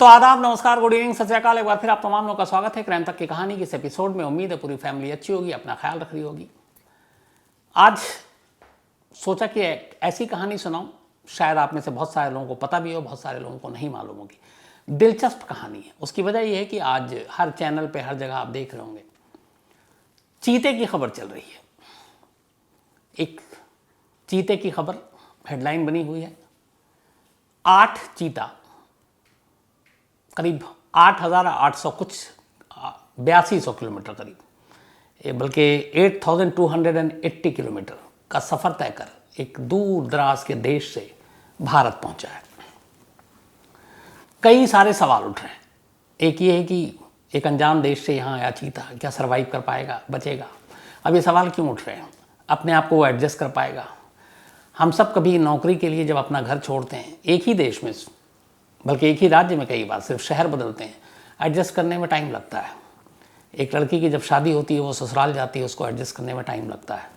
तो आदाब, नमस्कार, गुड इवनिंग, सत श्री अकाल। एक बार फिर आप तमाम लोगों का स्वागत है क्राइम तक की कहानी की इस एपिसोड में। उम्मीद है पूरी फैमिली अच्छी होगी, अपना ख्याल रख रही होगी। आज सोचा कि एक ऐसी कहानी सुनाऊं, शायद आप में से बहुत सारे लोगों को पता भी हो, बहुत सारे लोगों को नहीं मालूम होगी। दिलचस्प कहानी है। उसकी वजह यह है कि आज हर चैनल पे, हर जगह आप देख रहे होंगे, चीते की खबर चल रही है। एक चीते की खबर हेडलाइन बनी हुई है, 8 चीता, करीब 8,800 कुछ 8200 किलोमीटर करीब, बल्कि 8,280 किलोमीटर का सफ़र तय कर एक दूर दराज के देश से भारत पहुंचा है। कई सारे सवाल उठ रहे हैं। एक ये है कि एक अनजान देश से यहाँ आया चीता क्या सरवाइव कर पाएगा, बचेगा? अब ये सवाल क्यों उठ रहे हैं? अपने आप को वो एडजस्ट कर पाएगा? हम सब कभी नौकरी के लिए जब अपना घर छोड़ते हैं, एक ही देश में, बल्कि एक ही राज्य में, कई बार सिर्फ शहर बदलते हैं, एडजस्ट करने में टाइम लगता है। एक लड़की की जब शादी होती है, वो ससुराल जाती है, उसको एडजस्ट करने में टाइम लगता है।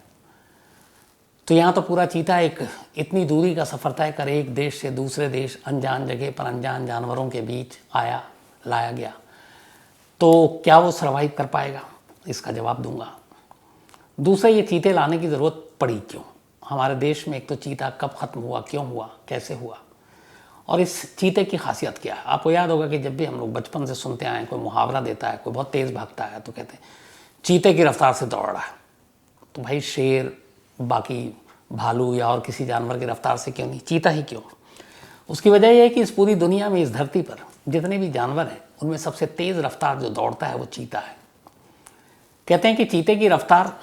तो यहाँ तो पूरा चीता एक इतनी दूरी का सफ़र तय कर एक देश से दूसरे देश, अनजान जगह पर अनजान जानवरों के बीच आया, लाया गया। तो क्या वो सर्वाइव कर पाएगा? इसका जवाब दूंगा। दूसरा, ये चीते लाने की ज़रूरत पड़ी क्यों हमारे देश में? एक तो चीता कब ख़त्म हुआ, क्यों हुआ, कैसे हुआ, और इस चीते की खासियत क्या है? आपको याद होगा कि जब भी हम लोग बचपन से सुनते आए, कोई मुहावरा देता है, कोई बहुत तेज़ भागता है तो कहते हैं चीते की रफ्तार से दौड़ रहा है। तो भाई शेर, बाकी भालू या और किसी जानवर की रफ्तार से क्यों नहीं, चीता ही क्यों? उसकी वजह यह है कि इस पूरी दुनिया में, इस धरती पर जितने भी जानवर हैं, उनमें सबसे तेज़ रफ्तार जो दौड़ता है वो चीता है। कहते हैं कि चीते की रफ्तार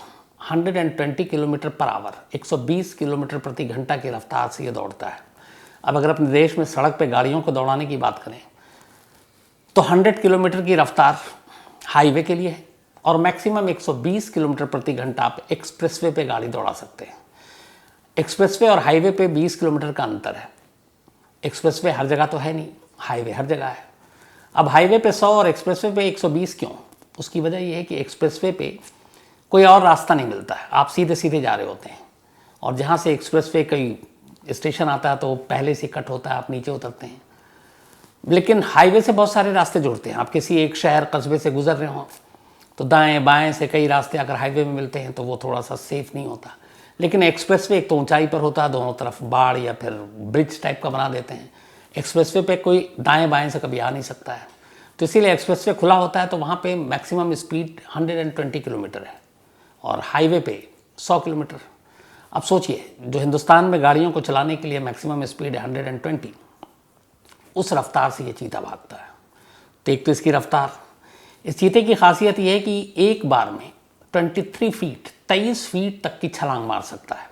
120 किलोमीटर पर आवर, 120 किलोमीटर प्रति घंटा की रफ्तार से ये दौड़ता है। अब अगर अपने देश में सड़क पे गाड़ियों को दौड़ाने की बात करें तो 100 किलोमीटर की रफ्तार हाईवे के लिए है और मैक्सिमम 120 किलोमीटर प्रति घंटा आप एक्सप्रेसवे पे गाड़ी दौड़ा सकते हैं। एक्सप्रेसवे और हाईवे पे 20 किलोमीटर का अंतर है। एक्सप्रेसवे हर जगह तो है नहीं, हाईवे हर जगह है। अब हाईवे पे 100 और एक्सप्रेसवे पे 120 क्यों? उसकी वजह यह है कि एक्सप्रेसवे पे कोई और रास्ता नहीं मिलता है, आप सीधे सीधे जा रहे होते हैं, और जहाँ से एक्सप्रेसवे कोई स्टेशन आता है तो पहले से कट होता है, आप नीचे उतरते हैं। लेकिन हाईवे से बहुत सारे रास्ते जुड़ते हैं। आप किसी एक शहर, कस्बे से गुजर रहे हो तो दाएं बाएं से कई रास्ते अगर हाईवे में मिलते हैं तो वो थोड़ा सा सेफ नहीं होता। लेकिन एक्सप्रेसवे एक तो ऊंचाई पर होता है, दोनों तरफ बाड़ या फिर ब्रिज टाइप का बना देते हैं। एक्सप्रेसवे पे कोई दाएं बाएं से कभी आ नहीं सकता है, तो इसीलिए एक्सप्रेसवे खुला होता है तो वहाँ पे मैक्सिमम स्पीड 120 किलोमीटर है और हाईवे पे 100 किलोमीटर। अब सोचिए, जो हिंदुस्तान में गाड़ियों को चलाने के लिए मैक्सिमम स्पीड है 120, उस रफ्तार से ये चीता भागता है। तो एक तो इसकी रफ्तार, इस चीते की खासियत ये है कि एक बार में 23 फीट तक की छलांग मार सकता है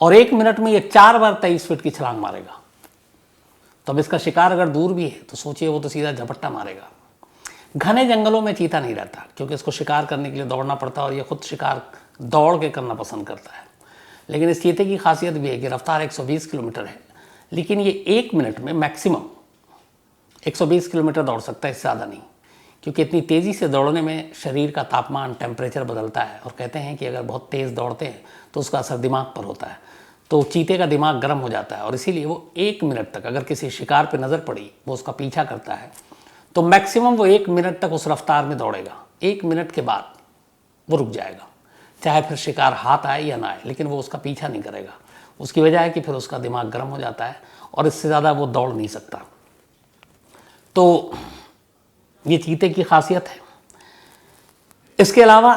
और 1 मिनट में ये 4 बार 23 फीट की छलांग मारेगा। तो अब इसका शिकार अगर दूर भी है तो सोचिए, वो तो सीधा झपट्टा मारेगा। घने जंगलों में चीता नहीं रहता क्योंकि इसको शिकार करने के लिए दौड़ना पड़ता है और ये खुद शिकार दौड़ के करना पसंद करता है। लेकिन इस चीते की खासियत भी है कि रफ्तार 120 किलोमीटर है, लेकिन ये 1 मिनट में मैक्सिमम 120 किलोमीटर दौड़ सकता है, इससे ज़्यादा नहीं, क्योंकि इतनी तेज़ी से दौड़ने में शरीर का तापमान, टेम्परेचर बदलता है। और कहते हैं कि अगर बहुत तेज़ दौड़ते हैं तो उसका असर दिमाग पर होता है, तो चीते का दिमाग गर्म हो जाता है और इसीलिए वो 1 मिनट तक, अगर किसी शिकार पर नज़र पड़ी, वो उसका पीछा करता है तो मैक्सिमम वो 1 मिनट तक उस रफ्तार में दौड़ेगा। 1 मिनट के बाद वो रुक जाएगा, चाहे फिर शिकार हाथ आए या ना आए, लेकिन वो उसका पीछा नहीं करेगा। उसकी वजह है कि फिर उसका दिमाग गर्म हो जाता है और इससे ज़्यादा वो दौड़ नहीं सकता। तो ये चीते की खासियत है। इसके अलावा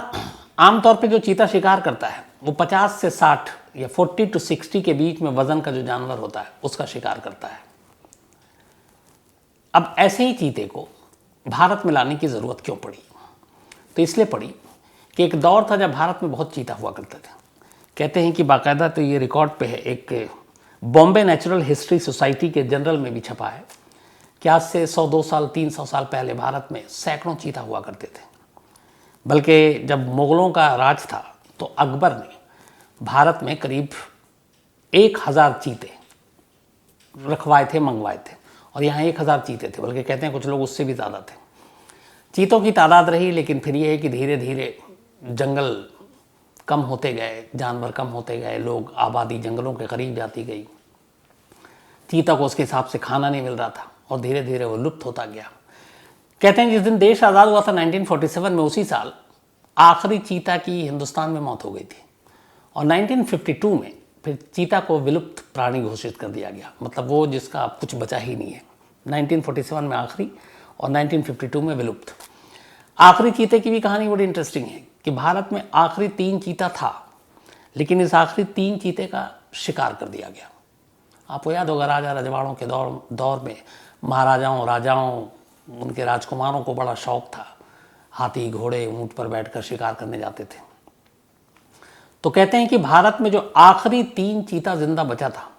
आमतौर पे जो चीता शिकार करता है वो 50 से 60 या 40 to 60 के बीच में वजन का जो जानवर होता है उसका शिकार करता है। अब ऐसे ही चीते को भारत में लाने की ज़रूरत क्यों पड़ी? तो इसलिए पड़ी कि एक दौर था जब भारत में बहुत चीता हुआ करते थे। कहते हैं कि बाकायदा, तो ये रिकॉर्ड पे है, एक बॉम्बे नेचुरल हिस्ट्री सोसाइटी के जनरल में भी छपा है कि आज से 100-2 साल, 300 साल पहले भारत में सैकड़ों चीता हुआ करते थे। बल्कि जब मुग़लों का राज था तो अकबर ने भारत में करीब 1000 चीते रखवाए थे, मंगवाए थे, और यहाँ 1000 चीते थे, बल्कि कहते हैं कुछ लोग उससे भी ज़्यादा थे। चीतों की तादाद रही, लेकिन फिर ये है कि धीरे धीरे जंगल कम होते गए, जानवर कम होते गए, लोग, आबादी जंगलों के करीब जाती गई, चीता को उसके हिसाब से खाना नहीं मिल रहा था। और धीरे धीरे वो लुप्त होता गया। कहते हैं जिस दिन देश आज़ाद हुआ था 1947 में, उसी साल आखिरी चीता की हिंदुस्तान में मौत हो गई थी और 1952 में फिर चीता को विलुप्त प्राणी घोषित कर दिया गया। मतलब वो जिसका अब कुछ बचा ही नहीं है। 1947 में आखिरी और 1952 में विलुप्त। आखिरी चीते की भी कहानी बड़ी इंटरेस्टिंग है कि भारत में आखिरी 3 चीता था, लेकिन इस आखिरी 3 चीते का शिकार कर दिया गया। आपको याद होगा राजा रजवाड़ों के दौर में महाराजाओं राजाओं उनके राजकुमारों को बड़ा शौक था, हाथी घोड़े ऊंट पर बैठकर शिकार करने जाते थे। तो कहते हैं कि भारत में जो आखिरी 3 चीता जिंदा बचा था,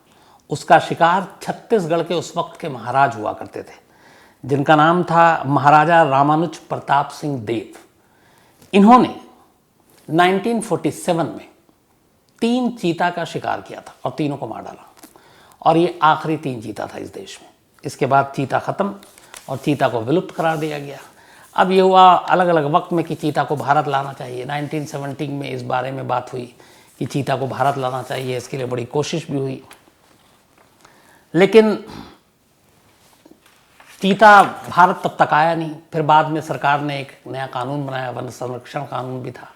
उसका शिकार छत्तीसगढ़ के उस वक्त के महाराज हुआ करते थे, जिनका नाम था महाराजा रामानुज प्रताप सिंह देव। इन्होंने 1947 में 3 चीता का शिकार किया था और तीनों को मार डाला, और ये आखिरी 3 चीता था इस देश में। इसके बाद चीता खत्म और चीता को विलुप्त करार दिया गया। अब ये हुआ अलग अलग वक्त में कि चीता को भारत लाना चाहिए। 1970 में इस बारे में बात हुई कि चीता को भारत लाना चाहिए, इसके लिए बड़ी कोशिश भी हुई, लेकिन चीता भारत तब तक आया नहीं। फिर बाद में सरकार ने एक नया कानून बनाया, वन संरक्षण कानून भी था,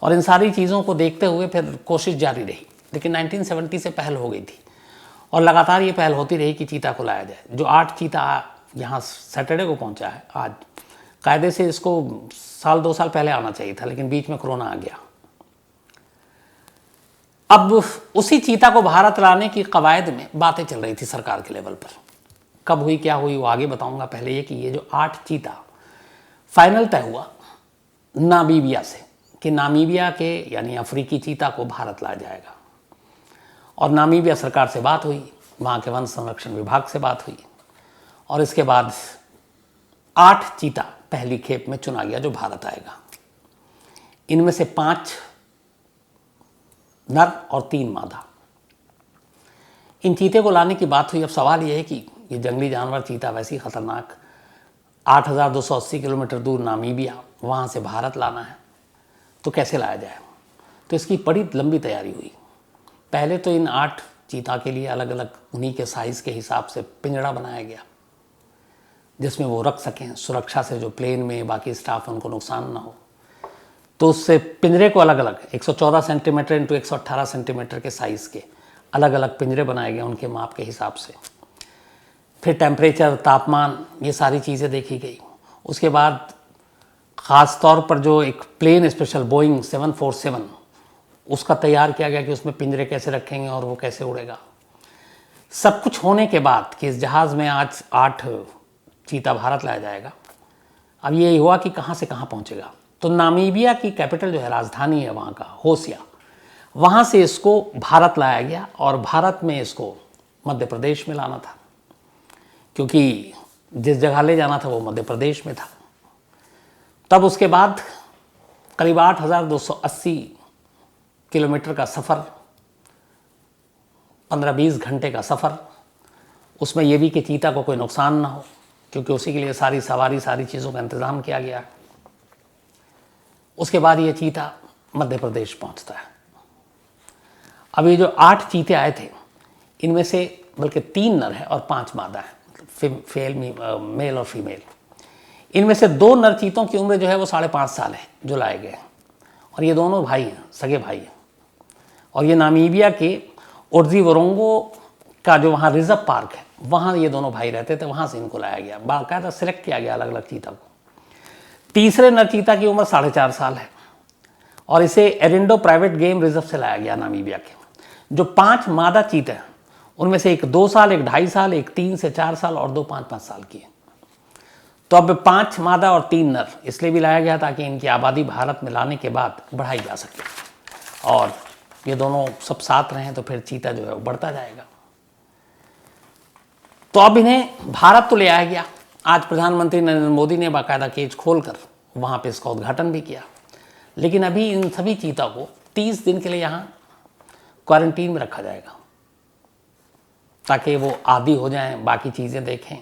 और इन सारी चीज़ों को देखते हुए फिर कोशिश जारी रही। लेकिन 1970 से पहल हो गई थी और लगातार ये पहल होती रही कि चीता को लाया जाए। जो 8 चीता यहाँ सैटरडे को पहुँचा है आज, कायदे से इसको 1-2 साल पहले आना चाहिए था, लेकिन बीच में कोरोना आ गया। अब उसी चीता को भारत लाने की कवायद में बातें चल रही थी सरकार के लेवल पर। कब हुई क्या हुई वो आगे बताऊंगा। पहले ये कि ये जो 8 चीता फाइनल तय हुआ नामीबिया से कि नामीबिया के यानी अफ्रीकी चीता को भारत लाया जाएगा, और नामीबिया सरकार से बात हुई, वहाँ के वन संरक्षण विभाग से बात हुई, और इसके बाद 8 चीता पहली खेप में चुना गया जो भारत आएगा। इनमें से 5 नर और 3 मादा। इन चीते को लाने की बात हुई। अब सवाल यह है कि ये जंगली जानवर चीता वैसी खतरनाक 8,280 किलोमीटर दूर नामीबिया, वहाँ से भारत लाना है, तो कैसे लाया जाए। तो इसकी बड़ी लंबी तैयारी हुई। पहले तो इन 8 चीता के लिए अलग अलग उन्हीं के साइज़ के हिसाब से पिंजड़ा बनाया गया, जिसमें वो रख सकें सुरक्षा से, जो प्लेन में बाकी स्टाफ उनको नुकसान ना हो। तो उससे पिंजरे को अलग अलग 114 सेंटीमीटर इंटू 118 सेंटीमीटर के साइज़ के अलग अलग पिंजरे बनाए गए उनके माप के हिसाब से। फिर टेम्परेचर, तापमान, ये सारी चीज़ें देखी गई। उसके बाद ख़ास तौर पर जो एक प्लेन स्पेशल बोइंग 747 उसका तैयार किया गया कि उसमें पिंजरे कैसे रखेंगे और वो कैसे उड़ेगा। सब कुछ होने के बाद कि इस जहाज़ में आज 8 चीता भारत लाया जाएगा। अब ये हुआ कि कहाँ से कहाँ पहुँचेगा। तो नामीबिया की कैपिटल जो है, राजधानी है वहाँ का होसिया, वहाँ से इसको भारत लाया गया, और भारत में इसको मध्य प्रदेश में लाना था, क्योंकि जिस जगह ले जाना था वो मध्य प्रदेश में था। तब उसके बाद करीब 8,280 किलोमीटर का सफ़र, 15-20 घंटे का सफ़र। उसमें यह भी कि चीता को कोई नुकसान ना हो, क्योंकि उसी के लिए सारी सवारी, सारी चीज़ों का इंतज़ाम किया गया। उसके बाद ये चीता मध्य प्रदेश पहुंचता है। अब ये जो 8 चीते आए थे, इनमें से बल्कि 3 नर हैं और 5 मादा हैं, मेल और फीमेल। इनमें से 2 नर चीतों की उम्र जो है वो 5.5 साल है जो लाए गए, और ये दोनों भाई हैं, सगे भाई हैं। और ये नामीबिया के ओर्जी-वोरोंगो का जो वहाँ रिजर्व पार्क है, वहाँ ये दोनों भाई रहते थे, वहाँ से इनको लाया गया। बाकायदा सिलेक्ट किया गया अलग अलग चीता को। तीसरे नर चीता की उम्र 4.5 साल है, और इसे एरिंडो प्राइवेट गेम रिजर्व से लाया गया नामीबिया के। जो 5 मादा चीते हैं, उनमें से एक 2 साल, एक 2.5 साल, एक 3 से 4 साल और 2 5-5 साल की है। तो अब 5 मादा और 3 नर इसलिए भी लाया गया ताकि इनकी आबादी भारत में लाने के बाद बढ़ाई जा सके, और ये दोनों सब साथ रहें तो फिर चीता जो है वो बढ़ता जाएगा। तो अब इन्हें भारत तो ले आया गया। आज प्रधानमंत्री नरेंद्र मोदी ने बाकायदा केज खोलकर वहाँ पे इसका उद्घाटन भी किया। लेकिन अभी इन सभी चीता को 30 दिन के लिए यहाँ क्वारंटीन में रखा जाएगा, ताकि वो आदी हो जाएं, बाकी चीज़ें देखें,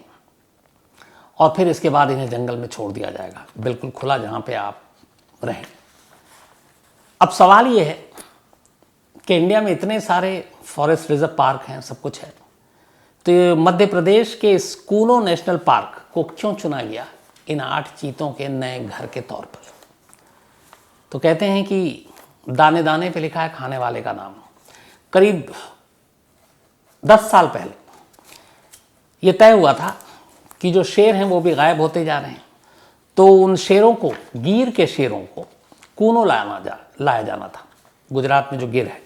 और फिर इसके बाद इन्हें जंगल में छोड़ दिया जाएगा, बिल्कुल खुला, जहाँ पे आप रहें। अब सवाल ये है कि इंडिया में इतने सारे फॉरेस्ट रिजर्व पार्क हैं, सब कुछ है, तो मध्य प्रदेश के स्कूनो नेशनल पार्क को क्यों चुना गया इन 8 चीतों के नए घर के तौर पर? तो कहते हैं कि दाने दाने पे लिखा है खाने वाले का नाम। करीब 10 साल पहले ये तय हुआ था कि जो शेर हैं वो भी गायब होते जा रहे हैं, तो उन शेरों को, गिर के शेरों को कूनो लाया जाना था, गुजरात में जो गिर है।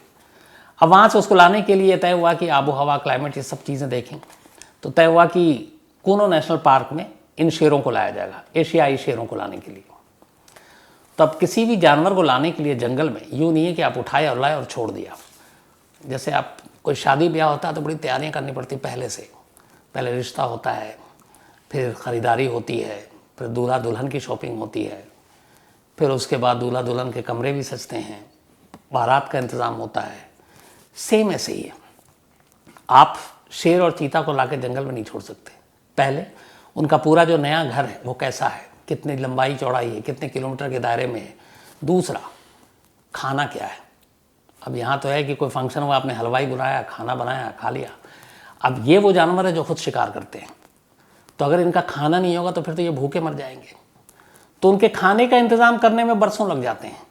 अब वहाँ से उसको लाने के लिए तय हुआ कि आबो हवा, क्लाइमेट, ये सब चीज़ें देखें, तो तय हुआ कि कूनो नेशनल पार्क में इन शेरों को लाया जाएगा, एशियाई शेरों को लाने के लिए। तो अब किसी भी जानवर को लाने के लिए जंगल में यूँ नहीं है कि आप उठाए और लाए और छोड़ दिया। जैसे आप कोई शादी ब्याह होता है तो बड़ी तैयारियां करनी पड़ती पहले से। पहले रिश्ता होता है, फिर ख़रीदारी होती है, फिर दूल्हा दुल्हन की शॉपिंग होती है, फिर उसके बाद दूल्हा दुल्हन के कमरे भी सजते हैं, बारात का इंतज़ाम होता है। सेम ऐसे ही है, आप शेर और चीता को लाके जंगल में नहीं छोड़ सकते। पहले उनका पूरा जो नया घर है वो कैसा है, कितनी लंबाई चौड़ाई है, कितने किलोमीटर के दायरे में है। दूसरा, खाना क्या है। अब यहाँ तो है कि कोई फंक्शन हुआ, आपने हलवाई बुलाया, खाना बनाया, खा लिया। अब ये वो जानवर है जो खुद शिकार करते हैं, तो अगर इनका खाना नहीं होगा तो फिर तो ये भूखे मर जाएंगे। तो उनके खाने का इंतज़ाम करने में बरसों लग जाते हैं।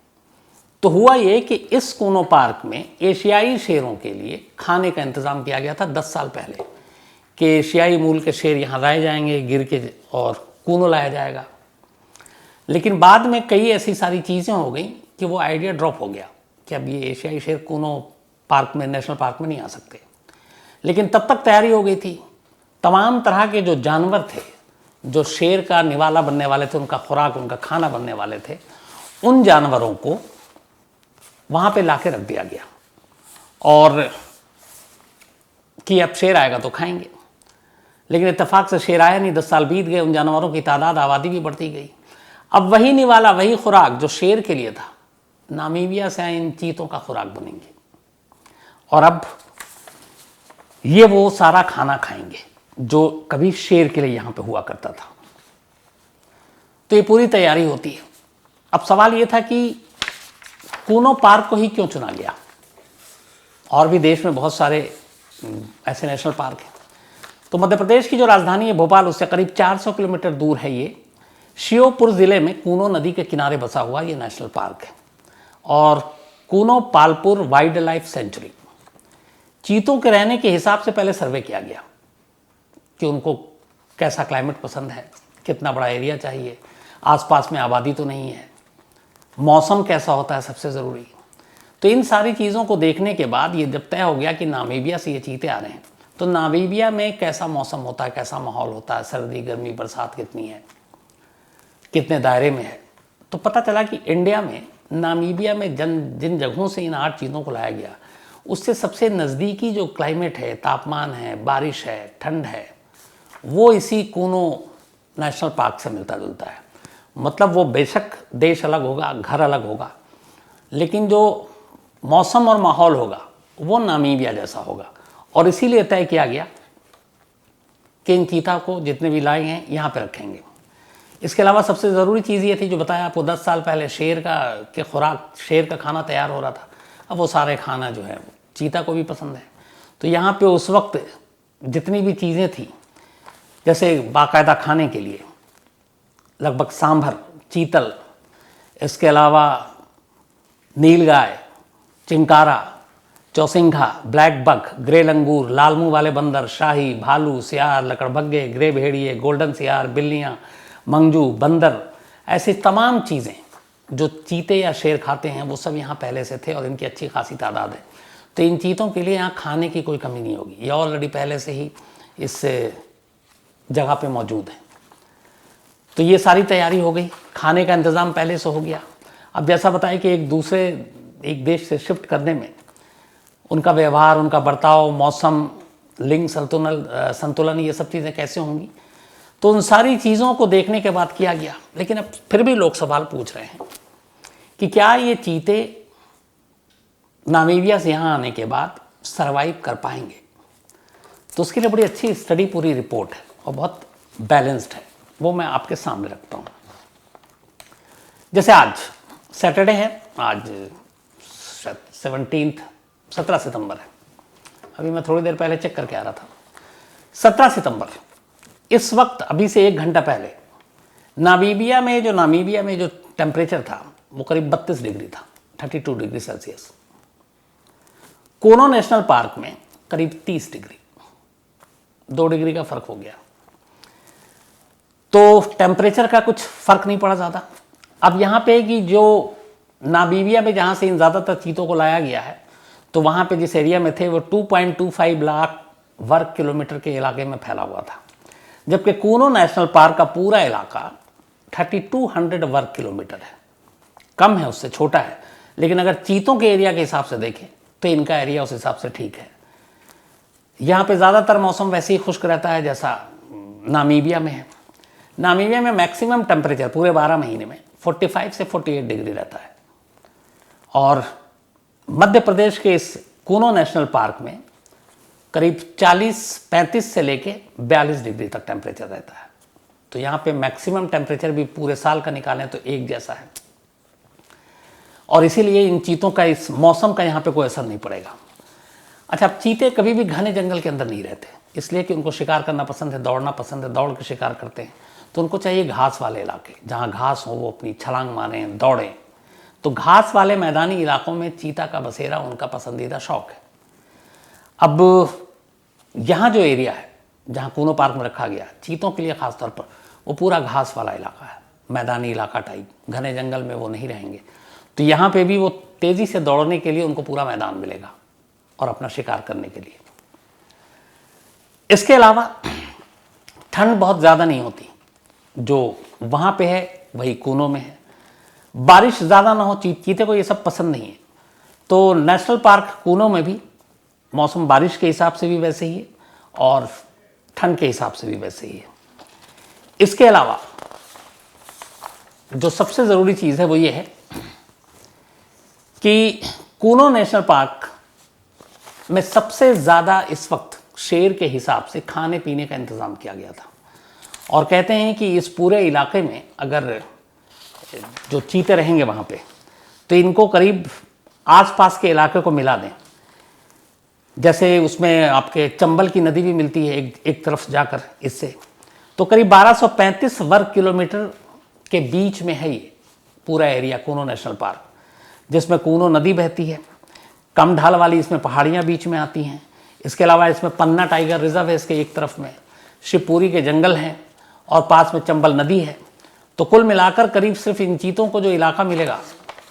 तो हुआ ये कि इस कूनो पार्क में एशियाई शेरों के लिए खाने का इंतज़ाम किया गया था 10 साल पहले, कि एशियाई मूल के शेर यहाँ लाए जाएंगे गिर के और कूनो लाया जाएगा। लेकिन बाद में कई ऐसी सारी चीज़ें हो गई कि वो आइडिया ड्रॉप हो गया कि अब ये एशियाई शेर कूनो पार्क में, नेशनल पार्क में नहीं आ सकते। लेकिन तब तक तैयारी हो गई थी। तमाम तरह के जो जानवर थे, जो शेर का निवाला बनने वाले थे, उनका खुराक, उनका खाना बनने वाले थे, उन जानवरों को वहाँ पे लाके रख दिया गया और कि अब शेर आएगा तो खाएंगे। लेकिन इत्तेफाक से शेर आया नहीं, 10 साल बीत गए, उन जानवरों की तादाद, आबादी भी बढ़ती गई। अब वही निवाला, वही खुराक जो शेर के लिए था, नामीबिया से आए इन चीतों का खुराक बनेंगे और अब ये वो सारा खाना खाएंगे जो कभी शेर के लिए यहाँ पे हुआ करता था। तो ये पूरी तैयारी होती है। अब सवाल ये था कि कूनो पार्क को ही क्यों चुना गया। और भी देश में बहुत सारे ऐसे नेशनल पार्क हैं। तो मध्य प्रदेश की जो राजधानी है भोपाल, उससे करीब 400 किलोमीटर दूर है ये श्योपुर ज़िले में कूनो नदी के किनारे बसा हुआ ये नेशनल पार्क है। और Kuno Palpur wildlife sanctuary, चीतों के रहने के हिसाब से पहले सर्वे किया गया कि उनको कैसा क्लाइमेट पसंद है, कितना बड़ा एरिया चाहिए, आसपास में आबादी तो नहीं है, मौसम कैसा होता है सबसे ज़रूरी। तो इन सारी चीज़ों को देखने के बाद ये जब तय हो गया कि नामीबिया से ये चीते आ रहे हैं, तो नामीबिया में कैसा मौसम होता है, कैसा माहौल होता है, सर्दी गर्मी बरसात कितनी है, कितने दायरे में है। तो पता चला कि इंडिया में, नामीबिया में जिन जगहों से इन 8 चीज़ों को लाया गया, उससे सबसे नज़दीकी जो क्लाइमेट है, तापमान है, बारिश है, ठंड है, वो इसी कूनो नेशनल पार्क से मिलता जुलता है। मतलब वो बेशक देश अलग होगा, घर अलग होगा, लेकिन जो मौसम और माहौल होगा वो नामीबिया जैसा होगा। और इसीलिए तय किया गया कि इन चीता को जितने भी लाए हैं यहाँ पे रखेंगे। इसके अलावा सबसे ज़रूरी चीज़ ये थी जो बताया आपको, 10 साल पहले शेर का खाना तैयार हो रहा था। अब वो सारे खाना जो है चीता को भी पसंद है। तो यहाँ पे उस वक्त जितनी भी चीज़ें थी, जैसे बाकायदा खाने के लिए लगभग सांभर, चीतल, इसके अलावा nilgai, chinkara, chousingha, black buck, grey langur, लाल मुंह वाले बंदर, शाही, भालू, सियार, लकड़बग्गे, ग्रे भेड़िए, गोल्डन सियार, बिल्लियाँ, मंगजू, बंदर, ऐसी तमाम चीज़ें जो चीते या शेर खाते हैं वो सब यहाँ पहले से थे और इनकी अच्छी खासी तादाद है। तो इन चीतों के लिए यहाँ खाने की कोई कमी नहीं होगी, ये ऑलरेडी पहले से ही इस जगह पे मौजूद है। तो ये सारी तैयारी हो गई, खाने का इंतज़ाम पहले से हो गया। अब जैसा बताया कि एक देश से शिफ्ट करने में उनका व्यवहार, उनका बर्ताव, मौसम, लिंग संतुलन, ये सब चीज़ें कैसे होंगी, तो उन सारी चीज़ों को देखने के बाद किया गया। लेकिन अब फिर भी लोग सवाल पूछ रहे हैं कि क्या ये चीते नामीबिया से यहाँ आने के बाद सरवाइव कर पाएंगे। तो उसके लिए बड़ी अच्छी स्टडी, पूरी रिपोर्ट है और बहुत बैलेंस्ड है, वो मैं आपके सामने रखता हूँ। जैसे आज सैटरडे है, आज 17 सितंबर है। अभी मैं थोड़ी देर पहले चेक करके आ रहा था 17 सितंबर, इस वक्त अभी से 1 घंटा पहले नामीबिया में जो टेम्परेचर था वो करीब 32 डिग्री था, 32 डिग्री सेल्सियस। कोनो नेशनल पार्क में करीब 30 डिग्री, 2 डिग्री का फर्क हो गया। तो टेम्परेचर का कुछ फर्क नहीं पड़ा ज़्यादा। अब यहाँ पे कि जो नामीबिया में जहाँ से इन ज़्यादातर चीतों को लाया गया है, तो वहाँ पे जिस एरिया में थे वो 2.25 लाख वर्ग किलोमीटर के इलाके में फैला हुआ था, जबकि कोनो नेशनल पार्क का पूरा इलाका 3200 वर्ग किलोमीटर है। कम है, उससे छोटा है, लेकिन अगर चीतों के एरिया के हिसाब से देखें तो इनका एरिया उस हिसाब से ठीक है। यहाँ पे ज़्यादातर मौसम वैसे ही खुश्क रहता है जैसा नामीबिया में है। नामीबिया में मैक्सिमम टेम्परेचर पूरे 12 महीने में 45 से 48 डिग्री रहता है, और मध्य प्रदेश के इस कोनो नेशनल पार्क में करीब 35 से लेके 42 डिग्री तक टेम्परेचर रहता है। तो यहाँ पे मैक्सिमम टेम्परेचर भी पूरे साल का निकालें तो एक जैसा है, और इसीलिए इन चीतों का इस मौसम का यहाँ पे कोई असर नहीं पड़ेगा। अच्छा, अब चीते कभी भी घने जंगल के अंदर नहीं रहते, इसलिए कि उनको शिकार करना पसंद है, दौड़ना पसंद है, दौड़ के शिकार करते हैं। तो उनको चाहिए घास वाले इलाके, जहाँ घास हो, वो अपनी छलांग मारें, दौड़ें। तो घास वाले मैदानी इलाकों में चीता का बसेरा उनका पसंदीदा शौक है। अब यहाँ जो एरिया है जहाँ कोनो पार्क में रखा गया चीतों के लिए ख़ास तौर पर, वो पूरा घास वाला इलाका है, मैदानी इलाका टाइप। घने जंगल में वो नहीं रहेंगे, तो यहाँ पे भी वो तेज़ी से दौड़ने के लिए उनको पूरा मैदान मिलेगा और अपना शिकार करने के लिए। इसके अलावा ठंड बहुत ज़्यादा नहीं होती, जो वहाँ पे है वही कोनो में है। बारिश ज़्यादा ना हो, चीते को ये सब पसंद नहीं है। तो नेशनल पार्क कोनो में भी मौसम बारिश के हिसाब से भी वैसे ही है और ठंड के हिसाब से भी वैसे ही है। इसके अलावा जो सबसे ज़रूरी चीज़ है वो ये है कि कोनो नेशनल पार्क में सबसे ज़्यादा इस वक्त शेर के हिसाब से खाने पीने का इंतज़ाम किया गया था, और कहते हैं कि इस पूरे इलाके में अगर जो चीते रहेंगे वहाँ पे, तो इनको करीब आसपास के इलाके को मिला दें। जैसे उसमें आपके चंबल की नदी भी मिलती है एक तरफ जाकर, इससे तो करीब 1235 वर्ग किलोमीटर के बीच में है ये पूरा एरिया कोनो नेशनल पार्क, जिसमें कोनो नदी बहती है, कम ढाल वाली इसमें पहाड़ियाँ बीच में आती हैं। इसके अलावा इसमें पन्ना टाइगर रिजर्व है, इसके एक तरफ में शिवपुरी के जंगल हैं और पास में चंबल नदी है। तो कुल मिलाकर करीब सिर्फ इन चीतों को जो इलाका मिलेगा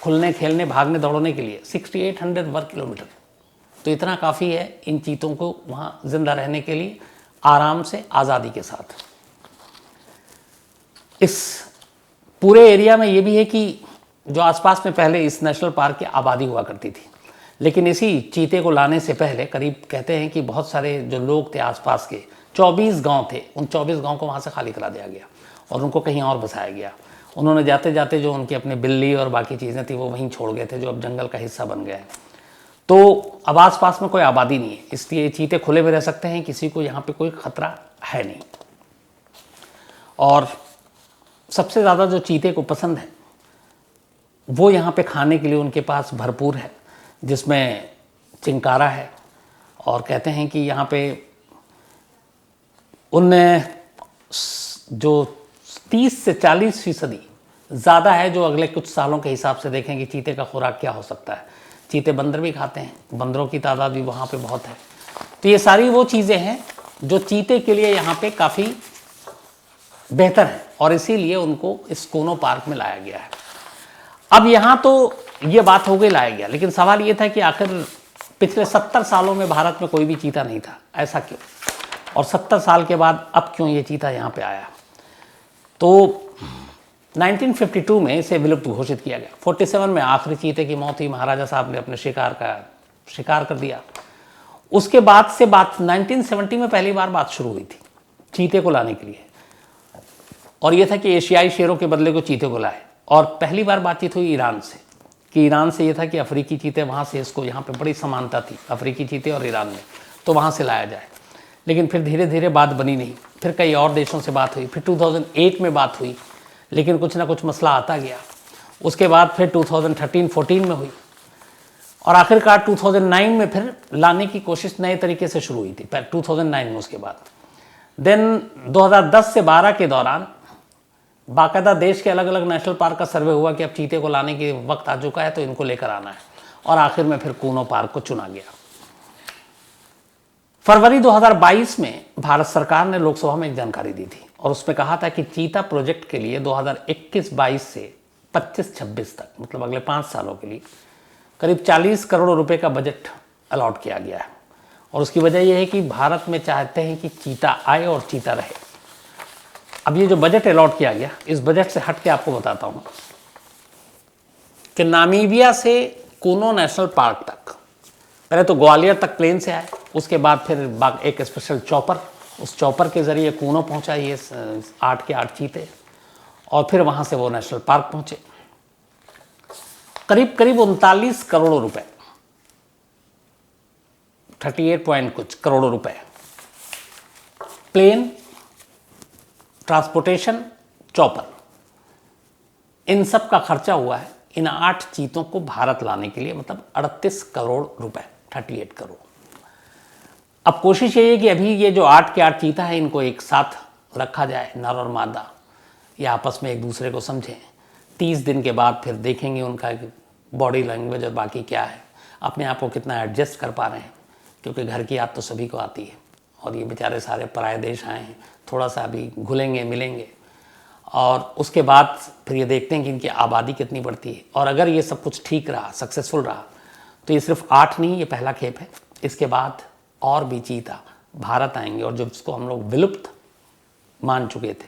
खुलने, खेलने, भागने, दौड़ने के लिए 6800 वर्ग किलोमीटर, तो इतना काफ़ी है इन चीतों को वहाँ जिंदा रहने के लिए आराम से, आज़ादी के साथ। इस पूरे एरिया में ये भी है कि जो आसपास में पहले इस नेशनल पार्क की आबादी हुआ करती थी, लेकिन इसी चीते को लाने से पहले करीब कहते हैं कि बहुत सारे जो लोग थे आसपास के, 24 गांव थे, उन 24 गांव को वहाँ से खाली करा दिया गया और उनको कहीं और बसाया गया। उन्होंने जाते जाते जो उनकी अपनी बिल्ली और बाकी चीज़ें थी वो वहीं छोड़ गए थे, जो अब जंगल का हिस्सा बन गया है। तो अब आसपास में कोई आबादी नहीं है, इसलिए चीते खुले में रह सकते हैं, किसी को यहाँ पे कोई ख़तरा है नहीं। और सबसे ज़्यादा जो चीते को पसंद है वो यहाँ पे खाने के लिए उनके पास भरपूर है, जिसमें चिंकारा है, और कहते हैं कि यहाँ पे उनने जो 30 से 40% ज़्यादा है, जो अगले कुछ सालों के हिसाब से देखें कि चीते का खुराक क्या हो सकता है। चीते बंदर भी खाते हैं, बंदरों की तादाद भी वहाँ पे बहुत है। तो ये सारी वो चीज़ें हैं जो चीते के लिए यहाँ पे काफ़ी बेहतर है, और इसीलिए उनको इस कोनो पार्क में लाया गया है। अब यहाँ तो ये बात हो गई लाया गया, लेकिन सवाल ये था कि आखिर पिछले 70 सालों में भारत में कोई भी चीता नहीं था, ऐसा क्यों? और 70 साल के बाद अब क्यों ये चीता यहाँ पे आया? तो 1952 में इसे विलुप्त घोषित किया गया। 47 में आखिरी चीते की मौत हुई, महाराजा साहब ने अपने शिकार कर दिया। उसके बाद से बात 1970 में पहली बार बात शुरू हुई थी चीते को लाने के लिए, और यह था कि एशियाई शेरों के बदले को चीते को लाए। और पहली बार बातचीत हुई ईरान से, कि ईरान से ये था कि अफ्रीकी चीते वहाँ से, इसको यहाँ पे बड़ी समानता थी अफ्रीकी चीते और ईरान में, तो वहाँ से लाया जाए। लेकिन फिर धीरे धीरे बात बनी नहीं, फिर कई और देशों से बात हुई, फिर 2008 में बात हुई, लेकिन कुछ ना कुछ मसला आता गया। उसके बाद फिर 2013-14 में हुई, और आखिरकार 2009 में फिर लाने की कोशिश नए तरीके से शुरू हुई थी, 2009 में। उसके बाद देन 2010 से 12 के दौरान बाकायदा देश के अलग अलग नेशनल पार्क का सर्वे हुआ कि अब चीते को लाने के वक्त आ चुका है, तो इनको लेकर आना है, और आखिर में फिर कूनो पार्क को चुना गया। फरवरी 2022 में भारत सरकार ने लोकसभा में एक जानकारी दी थी और उसमें कहा था कि चीता प्रोजेक्ट के लिए 2021-22 से 25-26 तक, मतलब अगले 5 सालों के लिए करीब 40 करोड़ रुपए का बजट अलॉट किया गया है। और उसकी वजह यह है कि भारत में चाहते हैं कि चीता आए और चीता रहे। अब ये जो बजट अलॉट किया गया, इस बजट से हट के आपको बताता हूँ कि नामीबिया से कूनो नेशनल पार्क तक, पहले तो ग्वालियर तक प्लेन से आए, उसके बाद फिर एक स्पेशल चॉपर, उस चॉपर के ज़रिए कूनो पहुँचा ये 8 के 8 चीते, और फिर वहाँ से वो नेशनल पार्क पहुँचे। करीब 39 करोड़ रुपए, 38 पॉइंट कुछ करोड़ रुपए, प्लेन, ट्रांसपोर्टेशन, चॉपर, इन सब का खर्चा हुआ है इन 8 चीतों को भारत लाने के लिए, मतलब 38 करोड़ रुपए, 38 करोड़। अब कोशिश ये है कि अभी ये जो 8 के 8 चीता है, इनको एक साथ रखा जाए, नर और मादा, ये आपस में एक दूसरे को समझें। 30 दिन के बाद फिर देखेंगे उनका बॉडी लैंग्वेज और बाकी क्या है, अपने आप को कितना एडजस्ट कर पा रहे हैं, क्योंकि घर की याद तो सभी को आती है, और ये बेचारे सारे पराए देश आए हैं, थोड़ा सा अभी घुलेंगे मिलेंगे, और उसके बाद फिर ये देखते हैं कि इनकी आबादी कितनी बढ़ती है। और अगर ये सब कुछ ठीक रहा, सक्सेसफुल रहा, तो ये सिर्फ 8 नहीं, ये पहला खेप है। इसके बाद और भी चीता भारत आएंगे, और जो इसको हम लोग विलुप्त मान चुके थे,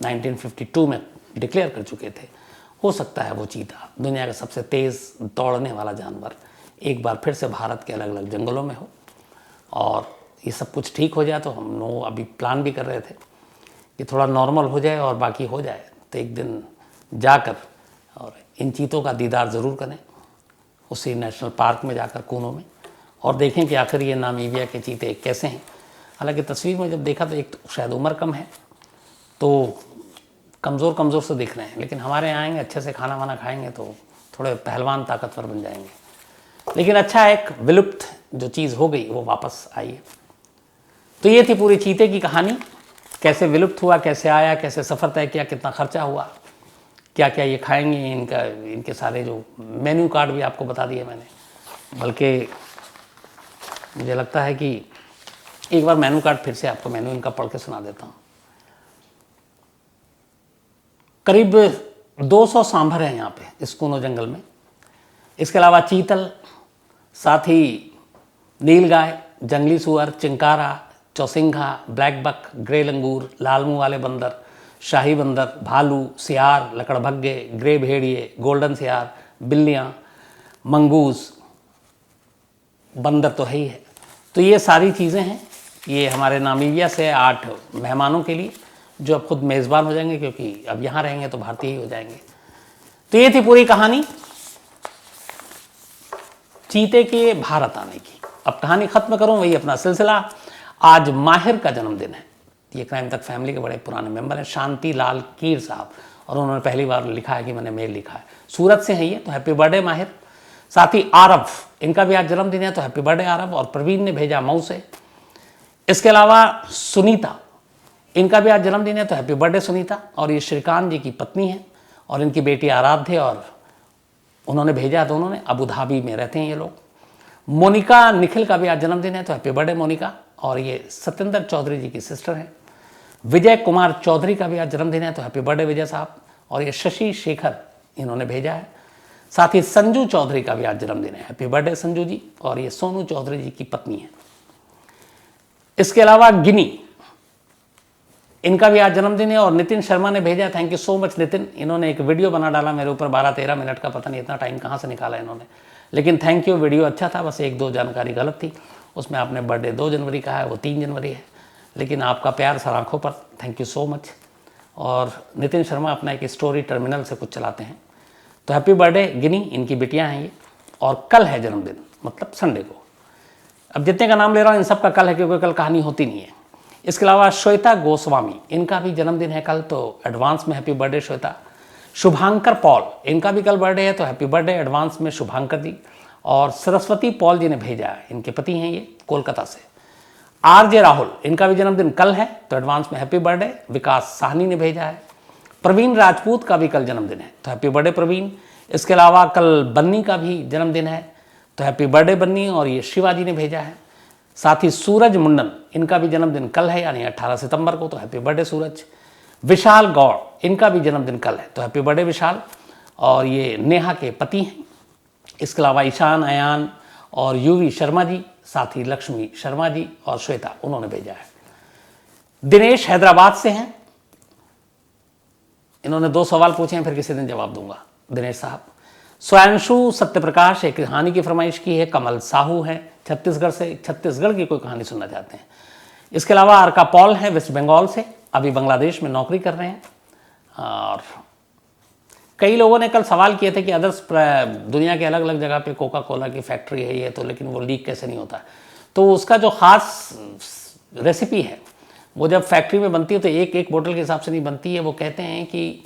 1952 में डिक्लेयर कर चुके थे, हो सकता है वो चीता, दुनिया का सबसे तेज़ दौड़ने वाला जानवर, एक बार फिर से भारत के अलग अलग जंगलों में हो। और ये सब कुछ ठीक हो जाए तो हम लोग अभी प्लान भी कर रहे थे कि थोड़ा नॉर्मल हो जाए और बाकी हो जाए, तो एक दिन जाकर और इन चीतों का दीदार ज़रूर करें उसी नेशनल पार्क में जाकर, कूनो में, और देखें कि आखिर ये नामीबिया के चीते कैसे हैं। हालांकि तस्वीर में जब देखा तो एक तो शायद उम्र कम है, तो कमज़ोर से दिख रहे हैं, लेकिन हमारे यहाँ आएंगे, अच्छे से खाना वाना खाएंगे तो थोड़े पहलवान ताकतवर बन जाएंगे। लेकिन अच्छा, एक विलुप्त जो चीज़ हो गई वो वापस आई है। तो ये थी पूरी चीते की कहानी, कैसे विलुप्त हुआ, कैसे आया, कैसे सफ़र तय किया, कितना खर्चा हुआ, क्या क्या ये खाएंगे, इनके सारे जो मेन्यू कार्ड भी आपको बता दिए मैंने। बल्कि मुझे लगता है कि एक बार मेन्यू कार्ड फिर से आपको मेन्यू इनका पढ़ के सुना देता हूँ। करीब 200 सांभर हैं यहाँ पे इस कूनो जंगल में। इसके अलावा चीतल, साथ ही नीलगाय, जंगली सुअर, chinkara, chousingha, black buck, grey langur, लाल मुंह वाले बंदर, शाही बंदर, भालू, सियार, लकड़भग्गे, ग्रे भेड़िए, गोल्डन सियार, बिल्लियाँ, मंगूस, बंदर तो है ही है। तो ये सारी चीज़ें हैं, ये हमारे नामीबिया से 8 मेहमानों के लिए, जो अब खुद मेज़बान हो जाएंगे, क्योंकि अब यहाँ रहेंगे तो भारतीय ही हो जाएंगे। तो ये थी पूरी कहानी चीते के भारत आने की। अब कहानी ख़त्म करूँ, वही अपना सिलसिला। आज माहिर का जन्मदिन है। ये क्राइम तक फैमिली के बड़े पुराने मेंबर हैं, शांति लाल कीर साहब, और उन्होंने पहली बार लिखा है कि मैंने मेल लिखा है। सूरत से हैं ये, तो हैप्पी बर्थडे माहिर। साथ ही आरव, इनका भी आज जन्मदिन है, तो हैप्पी बर्थडे आरव। और प्रवीण ने भेजा मऊ से। इसके अलावा सुनीता, इनका भी आज जन्मदिन है, तो हैप्पी बर्थडे सुनीता। और ये श्रीकांत जी की पत्नी है, और इनकी बेटी आराध्य, और उन्होंने भेजा, दोनों ने, अबू धाबी में रहते हैं ये लोग। मोनिका निखिल का भी आज जन्मदिन है, तो हैप्पी बर्थडे मोनिका। और ये सत्येंद्र चौधरी जी की सिस्टर हैं। विजय कुमार चौधरी का भी आज जन्मदिन है, तो हैप्पी बर्थडे विजय साहब। और ये शशि शेखर इन्होंने भेजा है। साथ ही संजू चौधरी का भी आज जन्मदिन है, हैप्पी बर्थडे संजू जी। और ये सोनू चौधरी जी की पत्नी है। इसके अलावा गिनी, इनका भी आज जन्मदिन है। और नितिन शर्मा ने भेजा, thank you so much Nitin. इन्होंने एक वीडियो बना डाला मेरे ऊपर 12-13 मिनट का, पता नहीं इतना टाइम कहाँ से निकाला इन्होंने, लेकिन थैंक यू, वीडियो अच्छा था। बस 1-2 जानकारी गलत थी, उसमें आपने बर्थडे 2 जनवरी का है, वो 3 जनवरी है। लेकिन आपका प्यार सर आँखों पर, थैंक यू सो मच। और नितिन शर्मा अपना एक स्टोरी टर्मिनल से कुछ चलाते हैं। तो हैप्पी बर्थडे गिनी, इनकी बिटियाँ हैं ये। और कल है जन्मदिन, मतलब संडे को। अब जितने का नाम ले रहा हूँ इन सब का कल है, क्योंकि कल कहानी होती नहीं है। इसके अलावा श्वेता गोस्वामी, इनका भी जन्मदिन है कल, तो एडवांस में happy birthday Shweta. Shubhankar Paul, इनका भी कल बर्थडे है, तो हैप्पी बर्थडे एडवांस में शुभांकर जी। और सरस्वती पॉल जी ने भेजा है, इनके पति हैं ये, कोलकाता से। आरजे राहुल, इनका भी जन्मदिन कल है, तो एडवांस में हैप्पी बर्थडे। विकास साहनी ने भेजा है। प्रवीण राजपूत का भी कल जन्मदिन है, तो हैप्पी बर्थडे प्रवीण। इसके अलावा कल बन्नी का भी जन्मदिन है, तो हैप्पी बर्थडे बन्नी, और ये शिवाजी ने भेजा है। साथ ही सूरज मुंडन, इनका भी जन्मदिन कल है, यानी 18 सितंबर को, तो हैप्पी बर्थडे सूरज। विशाल गौड़, इनका भी जन्मदिन कल है, तो हैप्पी बर्थडे विशाल, और ये नेहा के पति हैं। इसके अलावा ईशान, अयान और यूवी शर्मा जी, साथ ही लक्ष्मी शर्मा जी और श्वेता, उन्होंने भेजा है। दिनेश हैदराबाद से हैं, इन्होंने 2 सवाल पूछे हैं, फिर किसी दिन जवाब दूंगा दिनेश साहब। स्वयंशु सत्यप्रकाश एक कहानी की फरमाइश की है। कमल साहू हैं छत्तीसगढ़ से, छत्तीसगढ़ की कोई कहानी सुनना चाहते हैं। इसके अलावा अर्का पॉल है वेस्ट बंगाल से, अभी बांग्लादेश में नौकरी कर रहे हैं। और कई लोगों ने कल सवाल किए थे कि अदर्स दुनिया के अलग अलग जगह पे कोका कोला की फैक्ट्री है ये, तो लेकिन वो लीक कैसे नहीं होता। तो उसका जो ख़ास रेसिपी है, वो जब फैक्ट्री में बनती है तो एक एक बोतल के हिसाब से नहीं बनती है। वो कहते हैं कि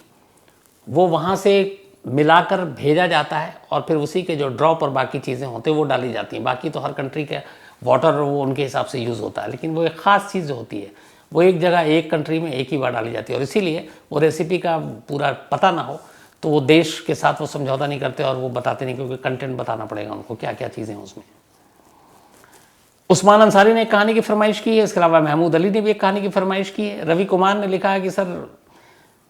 वो वहाँ से मिलाकर भेजा जाता है और फिर उसी के जो ड्रॉप और बाकी चीज़ें होते हैं वो डाली जाती हैं। बाकी तो हर कंट्री के वाटर वो उनके हिसाब से यूज़ होता है, लेकिन वो एक ख़ास चीज़ जो होती है वो एक जगह एक कंट्री में एक ही बार डाली जाती है। और इसीलिए वो रेसिपी का पूरा पता ना हो तो वो देश के साथ वो समझौता नहीं करते और वो बताते नहीं, क्योंकि कंटेंट बताना पड़ेगा उनको क्या क्या चीज़ें हैं उसमें। उस्मान अंसारी ने एक कहानी की फरमाइश की है। इसके अलावा महमूद अली ने भी एक कहानी की फरमाइश की है। रवि कुमार ने लिखा है कि सर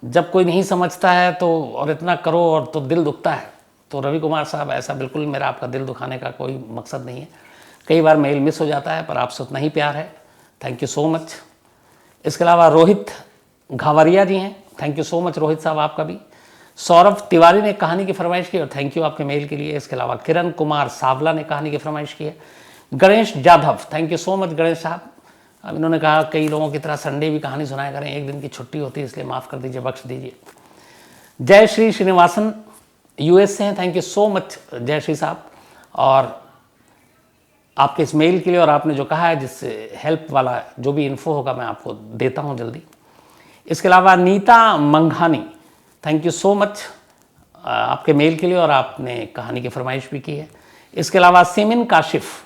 जब कोई नहीं समझता है तो और इतना करो और तो दिल दुखता है। तो रवि कुमार साहब, ऐसा बिल्कुल मेरा आपका दिल दुखाने का कोई मकसद नहीं है। कई बार मेल मिस हो जाता है, पर आपसे उतना ही प्यार है। Thank you so much. इसके अलावा रोहित घावरिया जी हैं, thank you so much Rohit साहब आपका भी। सौरभ तिवारी ने कहानी की फरमाइश की और थैंक यू आपके मेल के लिए। इसके अलावा किरण कुमार सावला ने कहानी की फरमाइश की है। Ganesh Jadhav, thank you so much Ganesh साहब। अब इन्होंने कहा कई लोगों की तरह संडे भी कहानी सुनाया करें, एक दिन की छुट्टी होती है इसलिए माफ़ कर दीजिए, बख्श दीजिए। जय श्री श्रीनिवासन यूएस से हैं, थैंक यू सो मच जय श्री साहब, और आपके इस मेल के लिए और आपने जो कहा है जिससे हेल्प वाला जो भी इन्फो होगा मैं आपको देता हूँ जल्दी। इसके अलावा नीता मंघानी, थैंक यू सो मच आपके मेल के लिए और आपने कहानी की फरमाइश भी की है। इसके अलावा सिमिन काशिफ,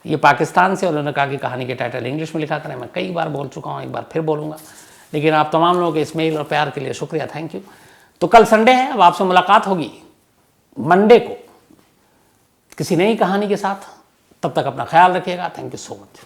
ये पाकिस्तान से, उन्होंने कहा कि कहानी के टाइटल इंग्लिश में लिखा करें। मैं कई बार बोल चुका हूँ, एक बार फिर बोलूँगा, लेकिन आप तमाम लोगों के इस मेल और प्यार के लिए शुक्रिया, थैंक यू। तो कल संडे है, अब आपसे मुलाकात होगी मंडे को किसी नई कहानी के साथ। तब तक अपना ख्याल रखिएगा, थैंक यू सो मच।